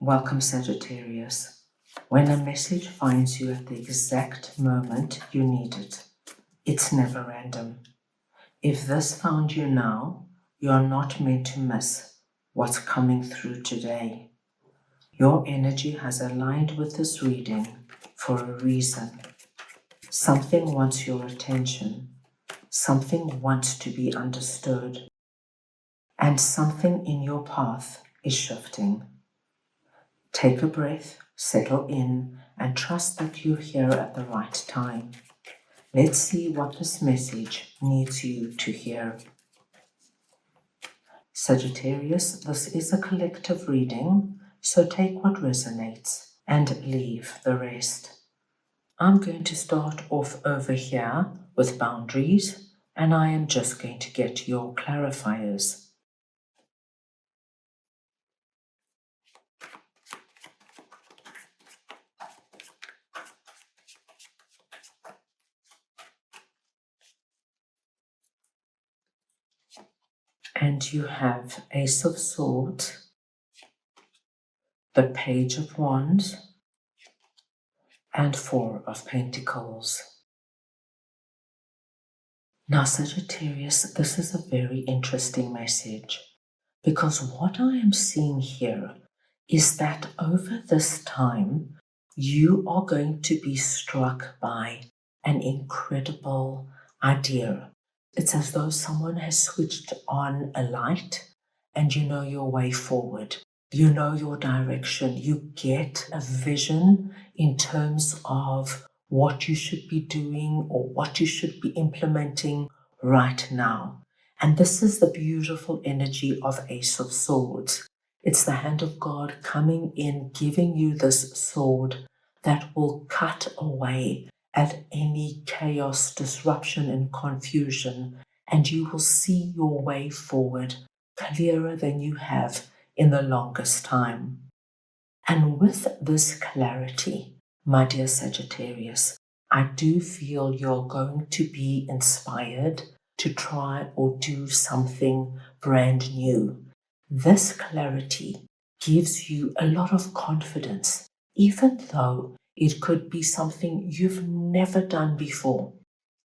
Welcome, Sagittarius. When a message finds you at the exact moment you need it, it's never random. If this found you now, you are not meant to miss what's coming through today. Your energy has aligned with this reading for a reason. Something wants your attention. Something wants to be understood. And something in your path is shifting. Take a breath, settle in, and trust that you're here at the right time. Let's see what this message needs you to hear. Sagittarius, this is a collective reading, so take what resonates and leave the rest. I'm going to start off over here with boundaries, and I am just going to get your clarifiers. And you have Ace of Swords, the Page of Wands, and Four of Pentacles. Now, Sagittarius, this is a very interesting message because what I am seeing here is that over this time, you are going to be struck by an incredible idea. It's as though someone has switched on a light and you know your way forward. You know your direction. You get a vision in terms of what you should be doing or what you should be implementing right now. And this is the beautiful energy of Ace of Swords. It's the hand of God coming in, giving you this sword that will cut away at any chaos, disruption, and confusion, and you will see your way forward clearer than you have in the longest time. And with this clarity, my dear Sagittarius, I do feel you're going to be inspired to try or do something brand new. This clarity gives you a lot of confidence, even though it could be something you've never done before,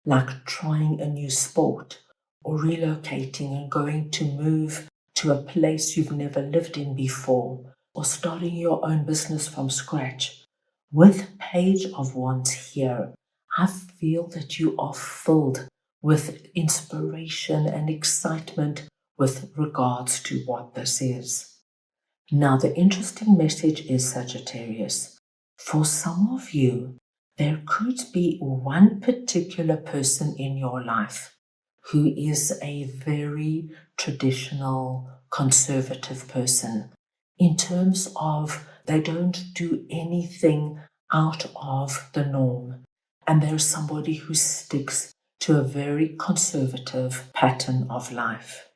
like trying a new sport or relocating and going to move to a place you've never lived in before, or starting your own business from scratch. With Page of Wands here, I feel that you are filled with inspiration and excitement with regards to what this is. Now, the interesting message is, Sagittarius, for some of you, there could be one particular person in your life who is a very traditional, conservative person in terms of they don't do anything out of the norm. And there's somebody who sticks to a very conservative pattern of life.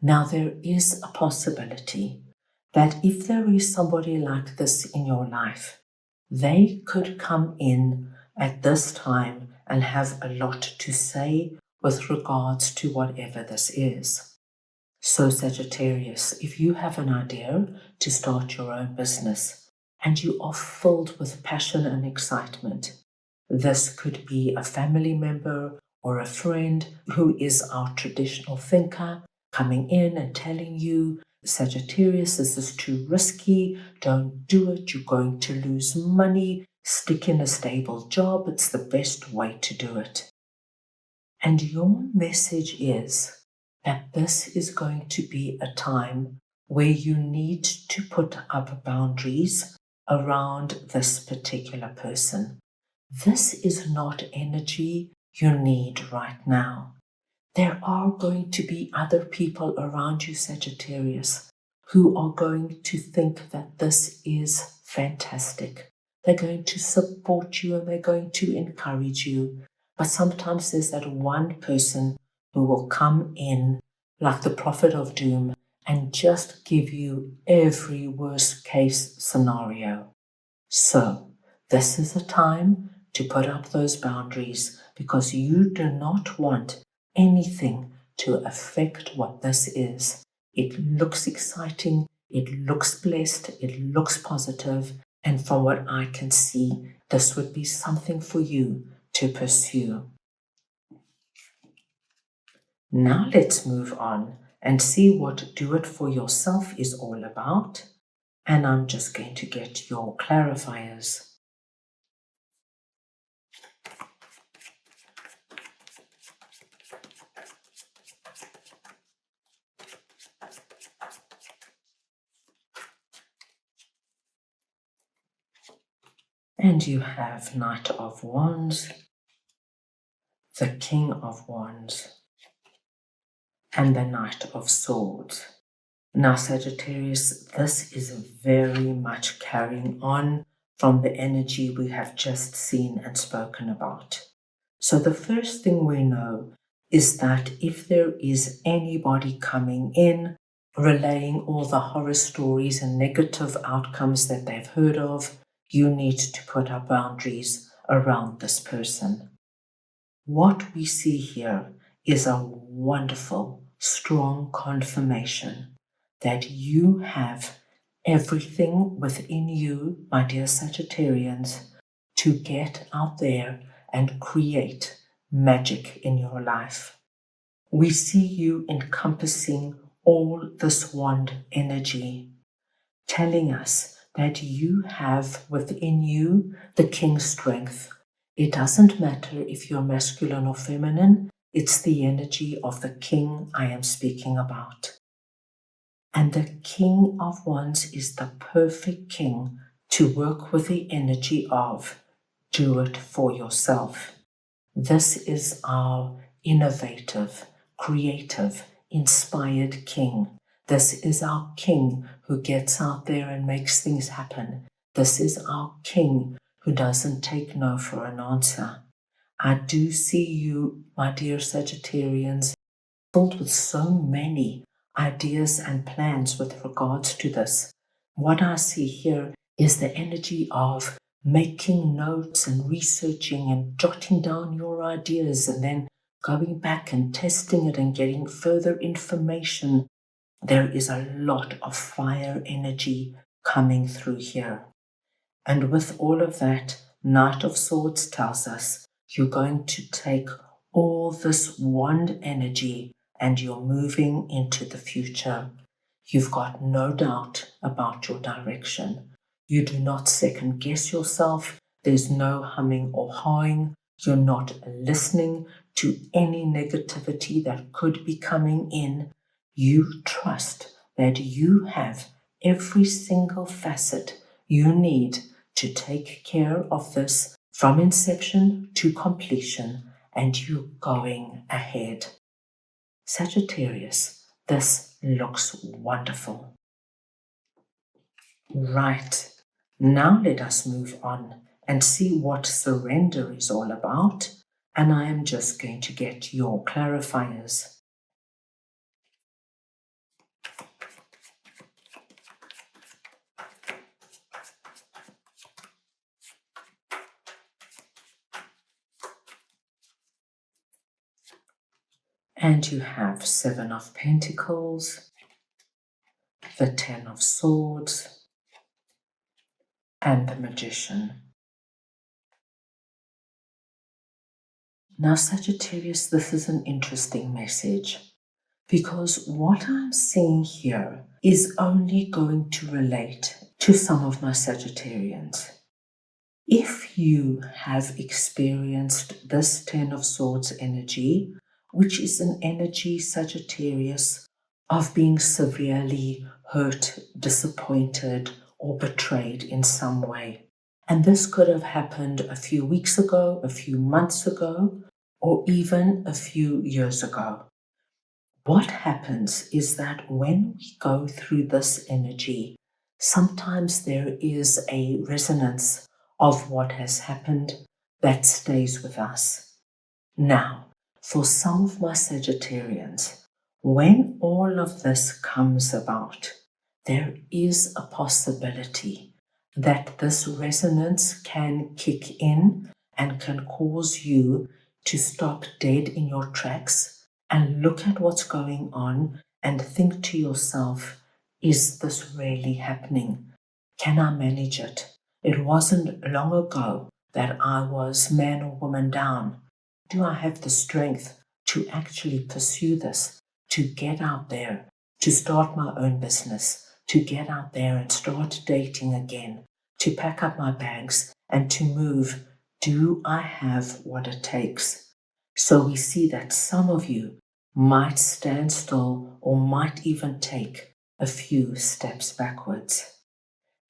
Now, there is a possibility that if there is somebody like this in your life, they could come in at this time and have a lot to say with regards to whatever this is. So, Sagittarius, if you have an idea to start your own business and you are filled with passion and excitement, this could be a family member or a friend who is our traditional thinker coming in and telling you, Sagittarius, this is too risky, don't do it, you're going to lose money, stick in a stable job, it's the best way to do it. And your message is that this is going to be a time where you need to put up boundaries around this particular person. This is not energy you need right now. There are going to be other people around you, Sagittarius, who are going to think that this is fantastic. They're going to support you and they're going to encourage you. But sometimes there's that one person who will come in like the prophet of doom and just give you every worst case scenario. So this is a time to put up those boundaries because you do not want anything to affect what this is. It looks exciting, It looks blessed, it looks positive, and from what I can see, this would be something for you to pursue. Now let's move on and see what Do It For Yourself is all about. And I'm just going to get your clarifiers. And you have Knight of Wands, the King of Wands, and the Knight of Swords. Now, Sagittarius, this is very much carrying on from the energy we have just seen and spoken about. So the first thing we know is that if there is anybody coming in, relaying all the horror stories and negative outcomes that they've heard of, you need to put up boundaries around this person. What we see here is a wonderful, strong confirmation that you have everything within you, my dear Sagittarians, to get out there and create magic in your life. We see you encompassing all this wand energy, telling us that you have within you the king's strength. It doesn't matter if you're masculine or feminine, it's the energy of the king I am speaking about. And the King of Wands is the perfect king to work with the energy of Do It For Yourself. This is our innovative, creative, inspired king. This is our king who gets out there and makes things happen. This is our king who doesn't take no for an answer. I do see you, my dear Sagittarians, filled with so many ideas and plans with regards to this. What I see here is the energy of making notes and researching and jotting down your ideas and then going back and testing it and getting further information. There is a lot of fire energy coming through here. And with all of that, Knight of Swords tells us you're going to take all this wand energy and you're moving into the future. You've got no doubt about your direction. You do not second guess yourself. There's no humming or hawing. You're not listening to any negativity that could be coming in. You trust that you have every single facet you need to take care of this from inception to completion, and you're going ahead. Sagittarius, this looks wonderful. Right, now let us move on and see what surrender is all about, and I am just going to get your clarifiers. And you have Seven of Pentacles, the Ten of Swords, and the Magician. Now, Sagittarius, this is an interesting message because what I'm seeing here is only going to relate to some of my Sagittarians. If you have experienced this Ten of Swords energy, which is an energy, Sagittarius, of being severely hurt, disappointed, or betrayed in some way. And this could have happened a few weeks ago, a few months ago, or even a few years ago. What happens is that when we go through this energy, sometimes there is a resonance of what has happened that stays with us. Now, for some of my Sagittarians, when all of this comes about, there is a possibility that this resonance can kick in and can cause you to stop dead in your tracks and look at what's going on and think to yourself, Is this really happening? Can I manage it? It wasn't long ago that I was man or woman down. Do I have the strength to actually pursue this, to get out there, to start my own business, to get out there and start dating again, to pack up my bags and to move? Do I have what it takes? So we see that some of you might stand still or might even take a few steps backwards.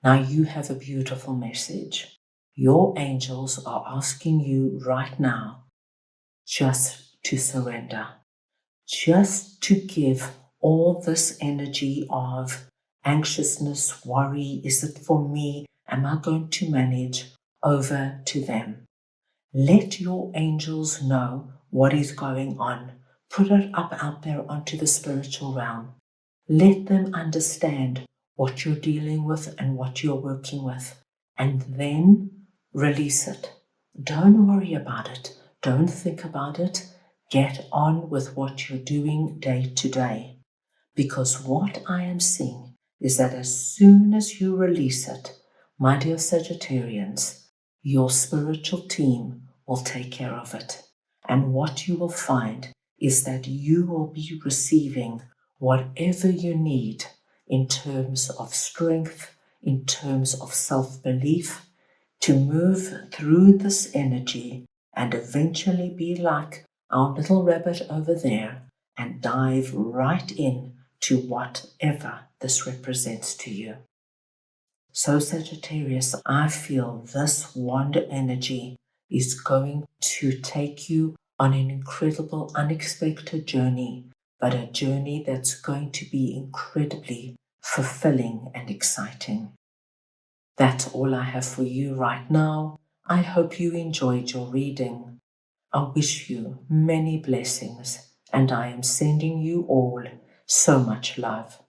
Now you have a beautiful message. Your angels are asking you right now just to surrender, just to give all this energy of anxiousness, worry, is it for me? Am I going to manage? Over to them. Let your angels know what is going on. Put it up out there onto the spiritual realm. Let them understand what you're dealing with and what you're working with, and then release it. Don't worry about it. Don't think about it. Get on with what you're doing day to day. Because what I am seeing is that as soon as you release it, my dear Sagittarians, your spiritual team will take care of it. And what you will find is that you will be receiving whatever you need in terms of strength, in terms of self-belief, to move through this energy and eventually be like our little rabbit over there and dive right in to whatever this represents to you. So Sagittarius, I feel this wand energy is going to take you on an incredible, unexpected journey, but a journey that's going to be incredibly fulfilling and exciting. That's all I have for you right now. I hope you enjoyed your reading. I wish you many blessings, and I am sending you all so much love.